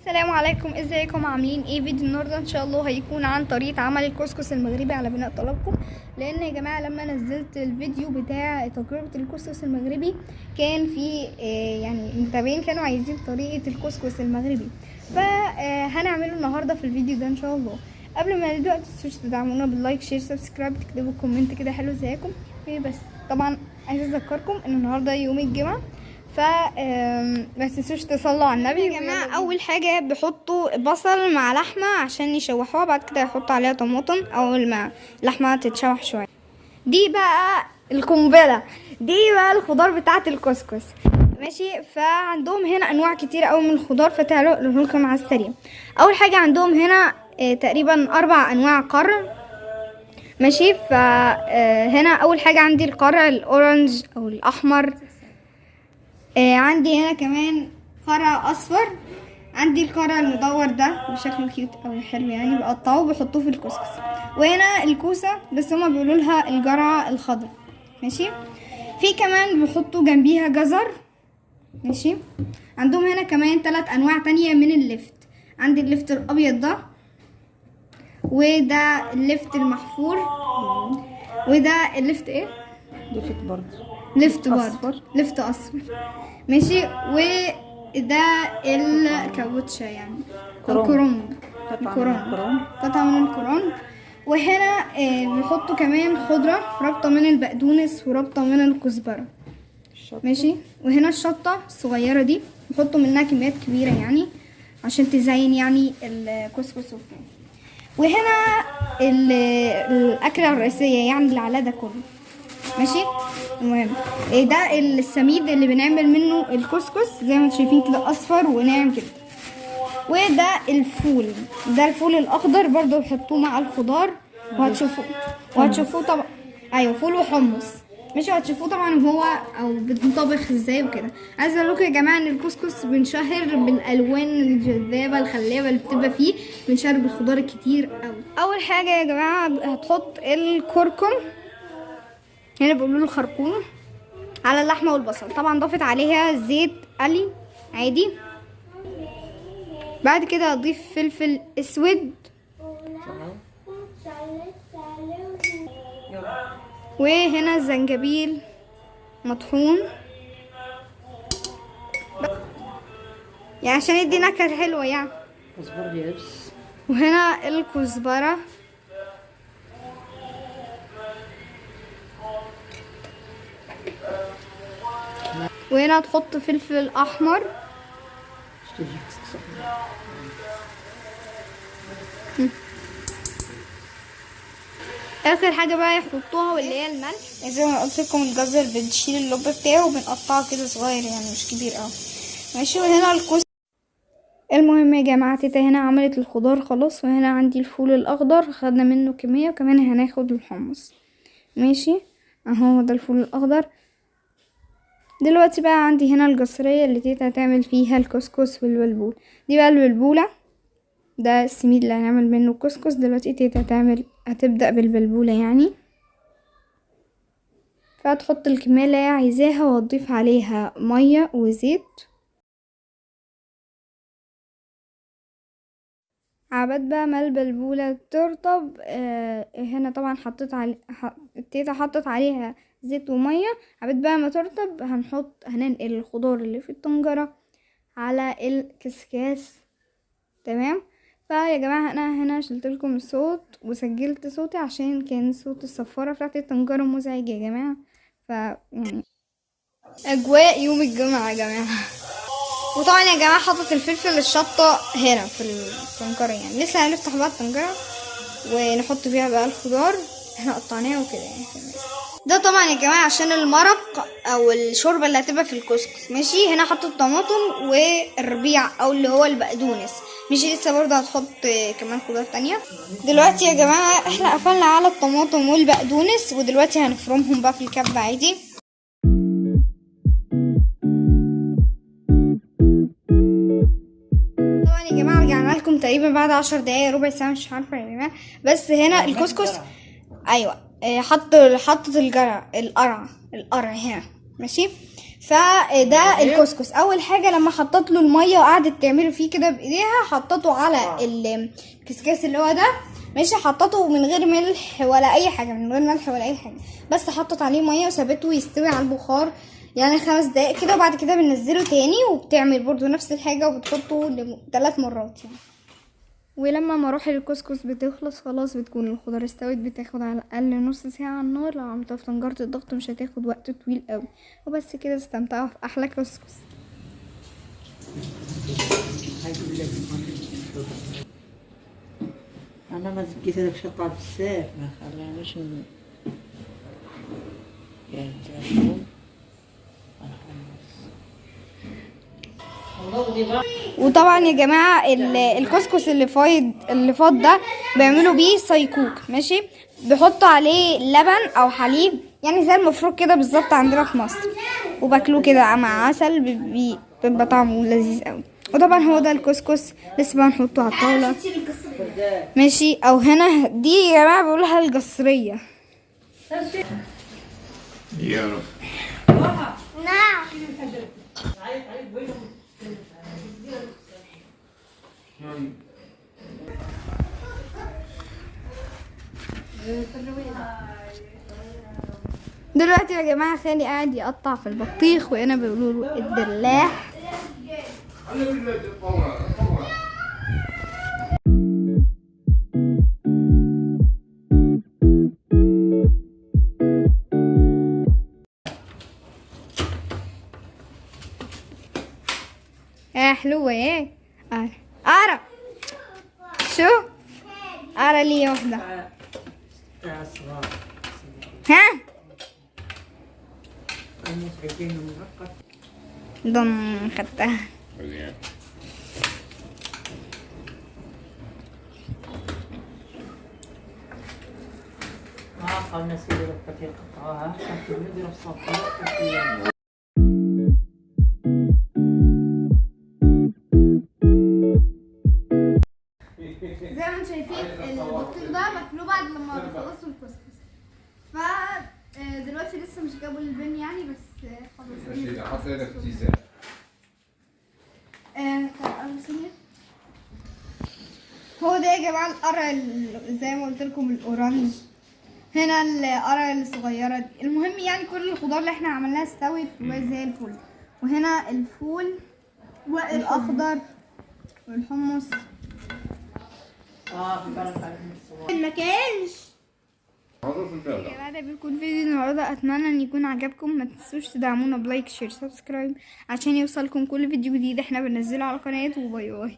السلام عليكم، ازيكم؟ عاملين ايه؟ فيديو النهارده ان شاء الله هيكون عن طريقه عمل الكسكس المغربي على بناء طلبكم. لان يا جماعه لما نزلت الفيديو بتاع تجربه الكسكس المغربي كان في يعني المتابعين كانوا عايزين طريقه الكسكس المغربي، فهنعمله النهارده في الفيديو ده ان شاء الله. قبل ما نبدا متنسوش تدعمونا باللايك شير سبسكرايب، تكتبوا كومنت كده حلو ازيكم. بس طبعا عايزه اذكركم ان النهارده يوم الجمعه، ما تنسوش تصلوا على النبي يا جماعه. اول حاجه بيحطوا بصل مع لحمه عشان يشوحوها، بعد كده يحطوا عليها طماطم اول ما اللحمه تتشوح شويه. دي بقى القنبله، دي بقى الخضار بتاعه الكسكس. ماشي، فعندهم هنا انواع كتير قوي من الخضار، فتعالوا اقول لكم على السريع. اول حاجه عندهم هنا تقريبا 4 انواع قرع. ماشي، فهنا اول حاجه عندي القرع الاورنج او الاحمر. عندي هنا كمان قرع اصفر. عندي القرع المدور ده بشكل كيوت اوي حلو، يعني بقطعوه وبحطوه في الكسكس. وهنا الكوسه بس هما بيقولوا لها الجرعه الخضراء. ماشي، في كمان بيحطوا جنبيها جزر. ماشي، عندهم هنا كمان 3 انواع تانية من اللفت. عندي اللفت الابيض ده، وده اللفت المحفور، وده اللفت ايه؟ لفت برضه لفت أصفر. برضه، لفت اصفر. ماشي، وده الكاوتشة يعني الكرنب، قطعة من الكرنب. وهنا بيحطوا كمان خضرة، ربطة من البقدونس وربطة من الكزبرة. ماشي، وهنا الشطة الصغيرة دي بيحطوا منها كميات كبيرة يعني عشان تزين يعني الكسكس وكده. وهنا الأكلة الرئيسية يعني اللي على ده كله. ماشي، المهم ده السميد اللي بنعمل منه الكسكس، زي ما انتم شايفين كده اصفر وناعم كده. وده الفول، ده الفول الاخضر برضو بيحطوه مع الخضار، وهتشوفوه طبعا. ايوه، فول وحمص. ماشي، وهتشوفوه طبعا هو او بتنطبخ ازاي وكده. عايزه اقول لكم يا جماعه ان الكسكس بنشهر بالالوان الجذابه الخلابه اللي بتبقى فيه، بنشهر بالخضار الكتير قوي. اول حاجه يا جماعه هتحط الكركم، هنا بيقولوا له خرقوم، على اللحمه والبصل. طبعا ضافت عليها زيت قلي عادي. بعد كده هضيف فلفل اسود، وهنا زنجبيل مطحون يعني عشان يدي نكهه حلوه يعني. كزبرة يابس. وهنا الكزبره. وهنا تحط فلفل احمر. اخر حاجه بقى يحطوها واللي هي الملح. زي ما قلت لكم الجزر بنشيل اللب بتاعه وبنقطعه كده صغير يعني مش كبير قوي. ماشي، وهنا الكوس. المهم يا جماعه تيتا هنا عملت الخضار خلاص، وهنا عندي الفول الاخضر خدنا منه كميه، وكمان هناخد الحمص. ماشي اهو ده الفول الاخضر. دلوقتي بقى عندي هنا الجصريه اللي تيتا هتعمل فيها الكسكس والبلبول. دي بقى البلبوله، ده السميد اللي هنعمل منه الكسكس. دلوقتي تيتا هتبدأ بالبلبولة يعني. فهتحط الكمية اللي هي عايزاها وتضيف عليها مية وزيت. عباد بقى ما البلبولة ترطب. هنا طبعا تيتا حطت عليها زيت ومية. عباد بقى ما ترطب هننقل الخضار اللي في الطنجرة على الكسكاس. تمام. فيا جماعه انا هنا شلت لكم الصوت وسجلت صوتي عشان كان صوت الصفاره بتاعت الطنجره مزعج يا جماعه. يعني اجواء يوم الجمعه يا جماعه. وطبعا يا جماعه حطت الفلفل الشطه هنا في الطنجره، يعني لسه هنفتح بقى الطنجره ونحط فيها بقى الخضار احنا قطعناه وكده يعني. ده طبعا يا جماعه عشان المرق او الشوربه اللي هتبقى في الكسكس. ماشي، هنا حطيت طماطم والربيع او اللي هو البقدونس. ماشي، لسه برضه هتحط كمان خضار تانية. دلوقتي يا جماعه احنا قفلنا على الطماطم والبقدونس، ودلوقتي هنفرمهم بقى في الكبه عادي. طبعا يا جماعه رجعنا لكم تقريبا بعد 10 دقايق ربع ساعه مش عارفه يا جماعه. بس هنا الكسكس ايوه حطت القرع هنا. ماشي، فده الكسكس. اول حاجه لما حطت له الميه وقعدت تعمل فيه كده بايديها، حطته على الكسكاس اللي هو ده، ماشي. حطته من غير ملح ولا اي حاجه، من غير ملح ولا اي حاجه، بس حطت عليه ميه وسابته يستوي على البخار يعني 5 دقايق كده. وبعد كده بننزله تاني، وبتعمل برضو نفس الحاجه وبتحطه 3 مرات يعني. ولما مراحل الكسكس بتخلص خلاص بتكون الخضار استوت. بتاخد على الاقل نص ساعه على النار، لو عملتها في طنجره الضغط مش هتاخد وقت طويل قوي. وبس كده استمتعوا في احلى كسكس. انا ما زكيت هذاك الشطه بزاف، ما خلاناش وطبعا يا جماعه الكسكس اللي فاض ده بيعملوا بيه سايكوك، ماشي. بيحطوا عليه لبن او حليب يعني زي المفروض كده بالظبط عندنا في مصر، وباكلوه كده مع عسل، بيبقى طعمه لذيذ قوي. وطبعا هو ده الكسكس. لسه بقى نحطه على الطاوله، ماشي. او هنا دي يا جماعه بيقولها الجسريه. نعم. دلوقتي يا جماعه خالي قاعد يقطع في البطيخ، وانا بقول له الدلاح. حلوه ايه؟ ارى شو ارى لي واحده. ها ضم خدتها. قلنا سيدي الفتي قطعوها حتى نديروا الصفار. زي ما انتم شايفين البطيخ ده باكلوه بعد لما بخلصوا الكسكس. ف دلوقتي لسه مش جابوا البن يعني، بس خلصوا. حط ايدك في هو ده يا جماعه القرع زي ما قلت لكم الاورنج. هنا القرع الصغيره دي. المهم يعني كل الخضار اللي احنا عملناها استوت وزي الفل. وهنا الفول والاخضر والحمص. ما كانش يا جماعه. ده بيكون فيديو النهارده. اتمنى ان يكون عجبكم. ما تنسوش تدعمونا بلايك شير سبسكرايب عشان يوصلكم كل فيديو جديد احنا بننزله على القناه. وباي باي.